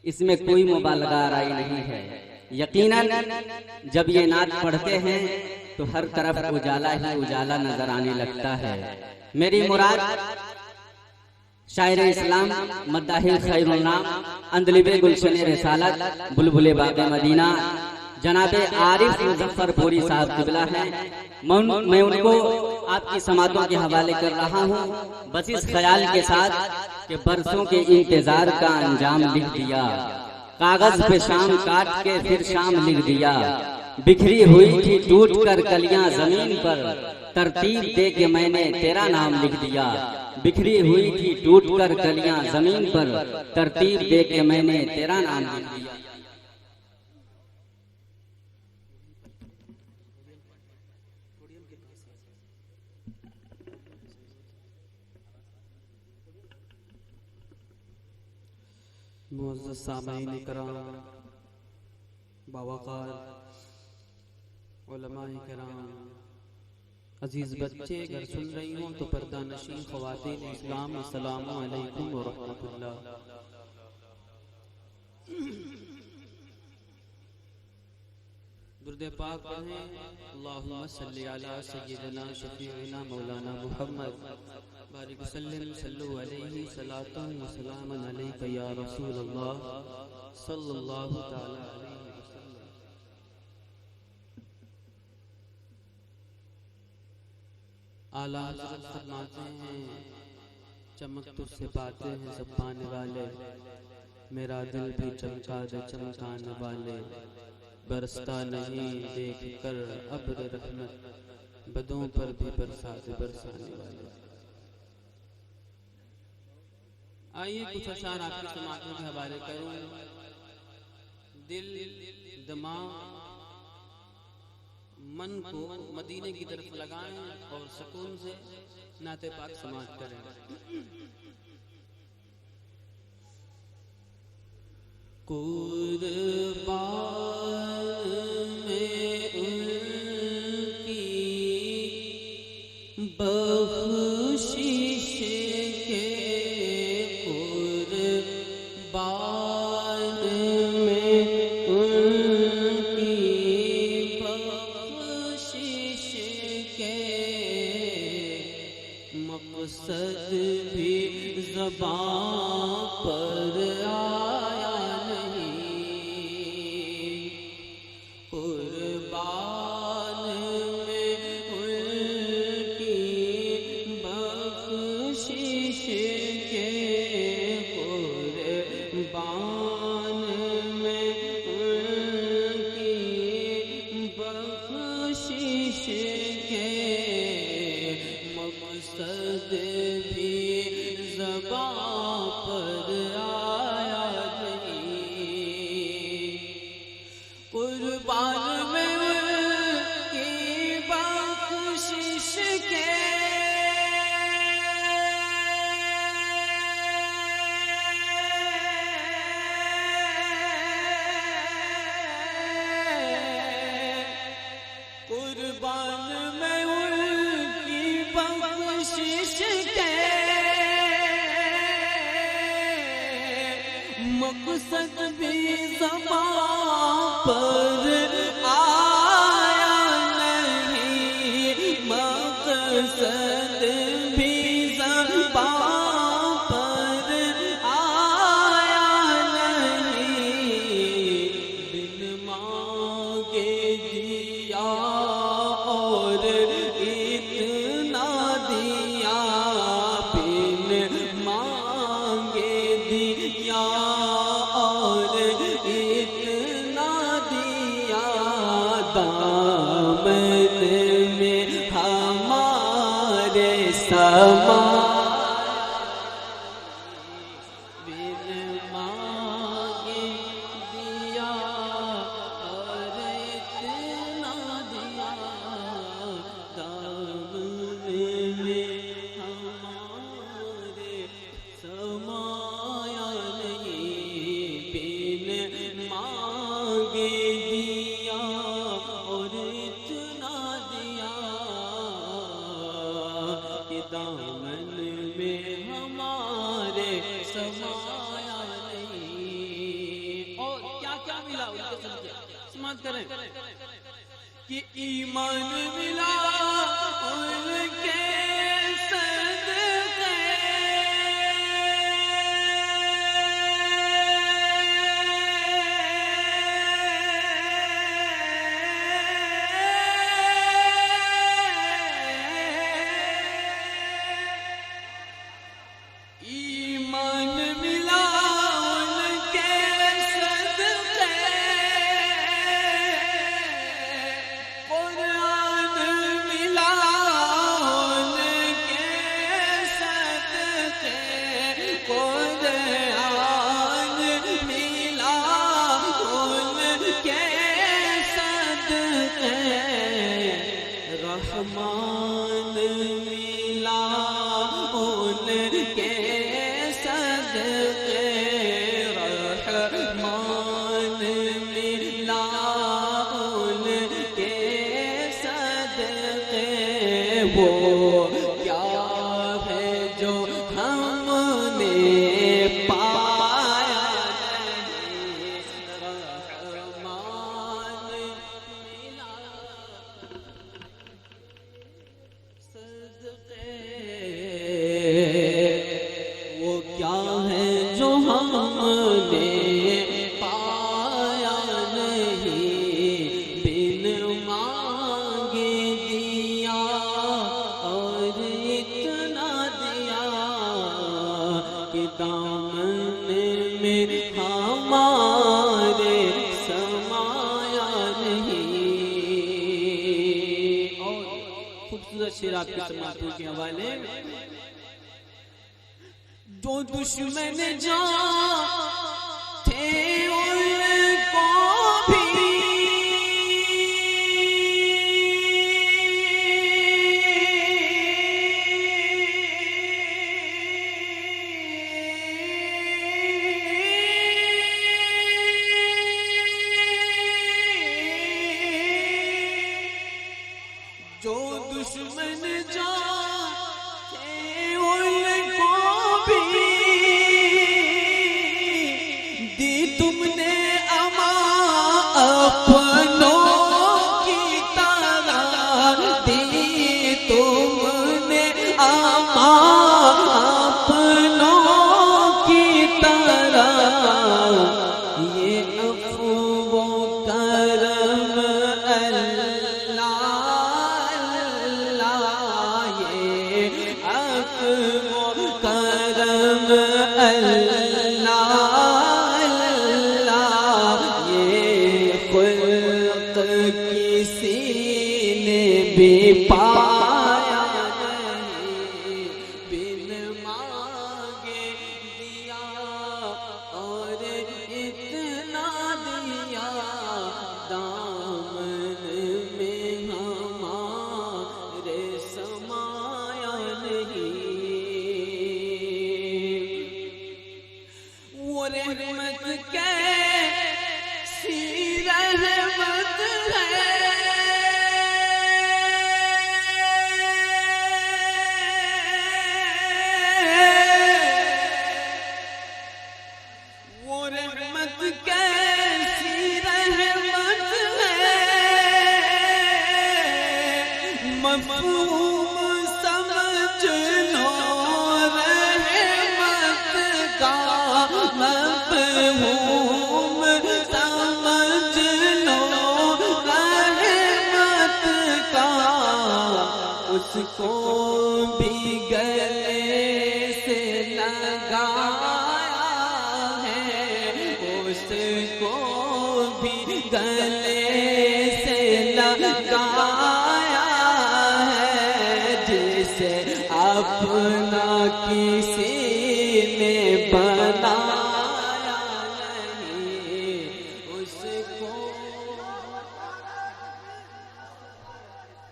اس میں کوئی مبالغہ آرائی نہیں ہے۔ یقیناً جب یہ نعت پڑھتے ہیں تو ہر طرف اجالا ہی اجالا نظر آنے لگتا ہے۔ میری مراد شاعر اسلام مداح خیر النام اندلیب گلشن رسالت بلبل باغ مدینہ جناب عارف مظفر پوری صاحب قبلہ ہیں۔ میں ان کو آپ کی سماعتوں کے حوالے کر رہا ہوں، بس اس خیال کے ساتھ کہ برسوں کے انتظار کا انجام لکھ دیا، کاغذ پہ شام کاٹ کے پھر شام لکھ دیا، بکھری ہوئی تھی ٹوٹ کر کلیاں زمین پر، ترتیب دے کے میں نے تیرا نام لکھ دیا، بکھری ہوئی تھی ٹوٹ کر کلیاں زمین پر، ترتیب دے کے میں نے تیرا نام لکھ دیا۔ معزز سامعین کرام، باوقار علماء کرام، عزیز بچے اگر سن رہی ہوں تو پردہ نشین خواتین اسلام، السلام علیکم ورحمۃ اللہ۔ درود پاک پڑھیں، اللہم صلی علی سیدنا شفیعنا مولانا محمد بارک وسلم، صلو علیہ صلاۃ و سلام علیک یا رسول اللہ صلی اللہ تعالی علیہ وسلم۔ اعلیٰ حضرت فرماتے ہیں، چمک تجھ سے پاتے ہیں سب پانے والے، میرا دل بھی چمکا دے چمکانے والے، برستا نہیں دیکھ کر ابر رحمت، بدوں پر بھی برسا دے برسانے والے۔ آئیے کچھ اشعار آپ کی سماعتوں کے حوالے کروں۔ دل، دماغ، من کو مدینے کی طرف لگائیں اور سکون سے نعت پاک سماعت کریں۔ قربان میں ان کی بخشش کے، قربان میں ان کی بخشش کے، مقصد بھی زبان پر آیا مقصد بھی زبان پر آیا نہیں، مقصد بھی زبان پر آیا نہیں، بن مانگے دیا اور اتنا دیا، بن مانگے دیا دامن میں ہمارے سما، بن مانگے دیا اور اتنا دیا، دامن میں ہمارے سمایا نہیں، بن مانگے دیا اور اتنا دیا، کہ دامن میں ہمارے سمایا نہیں۔ سماعت کریں کہ ایمان ملا ان کے صدقے ایمان ملا ان کے صدقے قرآن ملا ان کے صدقے قرآن ملا ان کے صدقے رحمان ملا ان کے صدقے رحمان ملا ان کے صدقے وہ کیا ہے جو ہم نے پایا نہیں رحمان ملا صدقے وہ کیا ہے جو ہم نے پایا نہیں بن مانگے دیا اور اتنا دیا کہ دامن میں ہمارے سمایا نہیں. اور خوبصورت شعر آپ کی سماعتوں کے حوالے جو دشمن جان تھے ان کو بھی جو دشمن جان تھے ان کو بھی دی تم نے اما اپنوں کی طرح دی تم نے اما اپنوں کی طرح یہ عفو و کرم اللہ کرم اللہ یہ خلق کسی نے بھی پایا نہیں بن مانگے دیا اور اتنا دیا دامن میں ہمارے سمایا نہیں. وہ رحمت کیسی رحمت ہے وہ رحمت کیسی رحمت ہے مفہوم سمجھ لو رحمت کا مفہوم سمجھ لو رحمت کا اس کو بھی گلے سے لگایا ہے اس کو بھی گلے سے لگایا ہے جسے اپنا کسی نے بنایا نہیں اس کو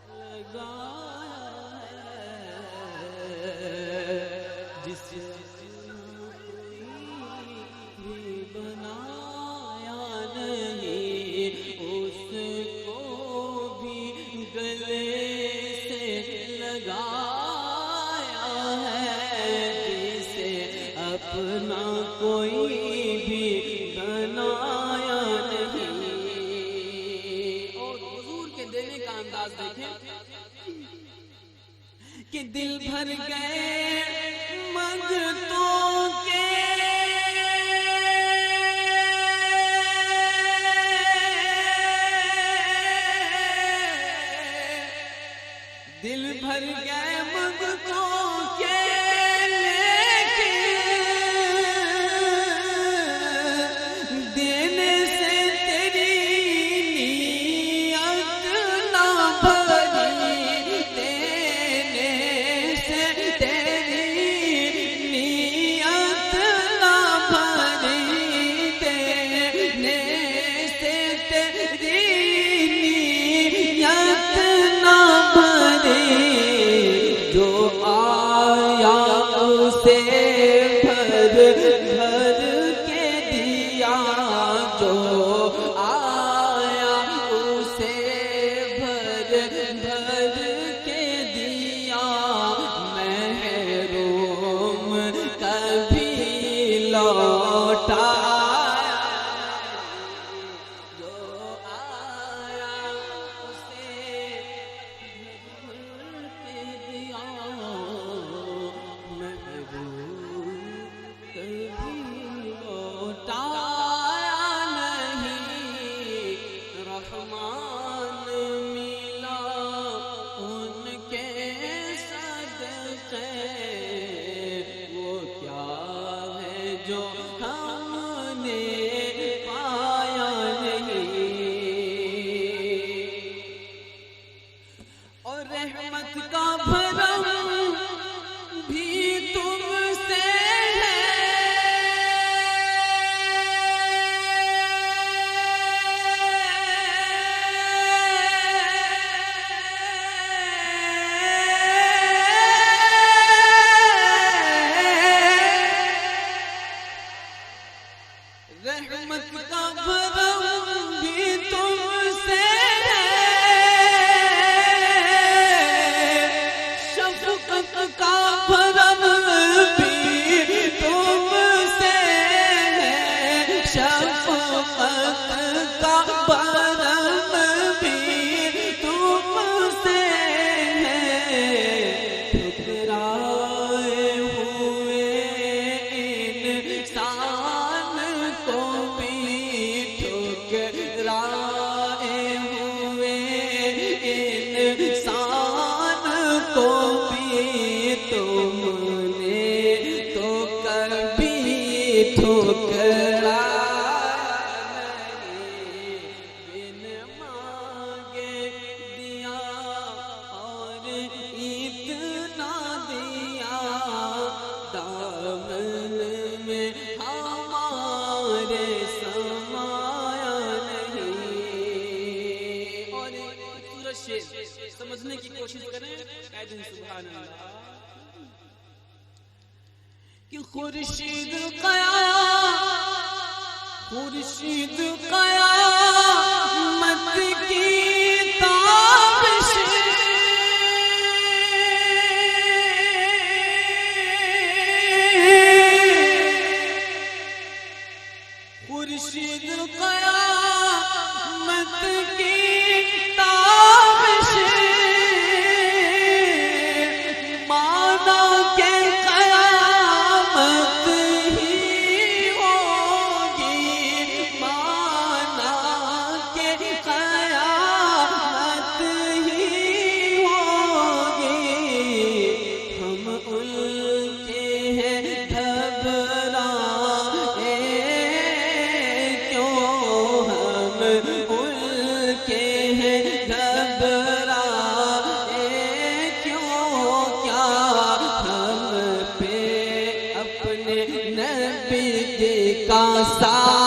لگایا ہے جس بھی بنایا نہیں اس کو بھی گلے سے لگایا ہے جسے اپنا کوئی بھی بنایا نہیں. کہ دل بھر گئے منگتوں کے دل بھر گئے منگتوں کے سمجھنے کی کوشش کریں سبحان اللہ کہ خورشید قیامت کی تابش خورشید قیامت کی کا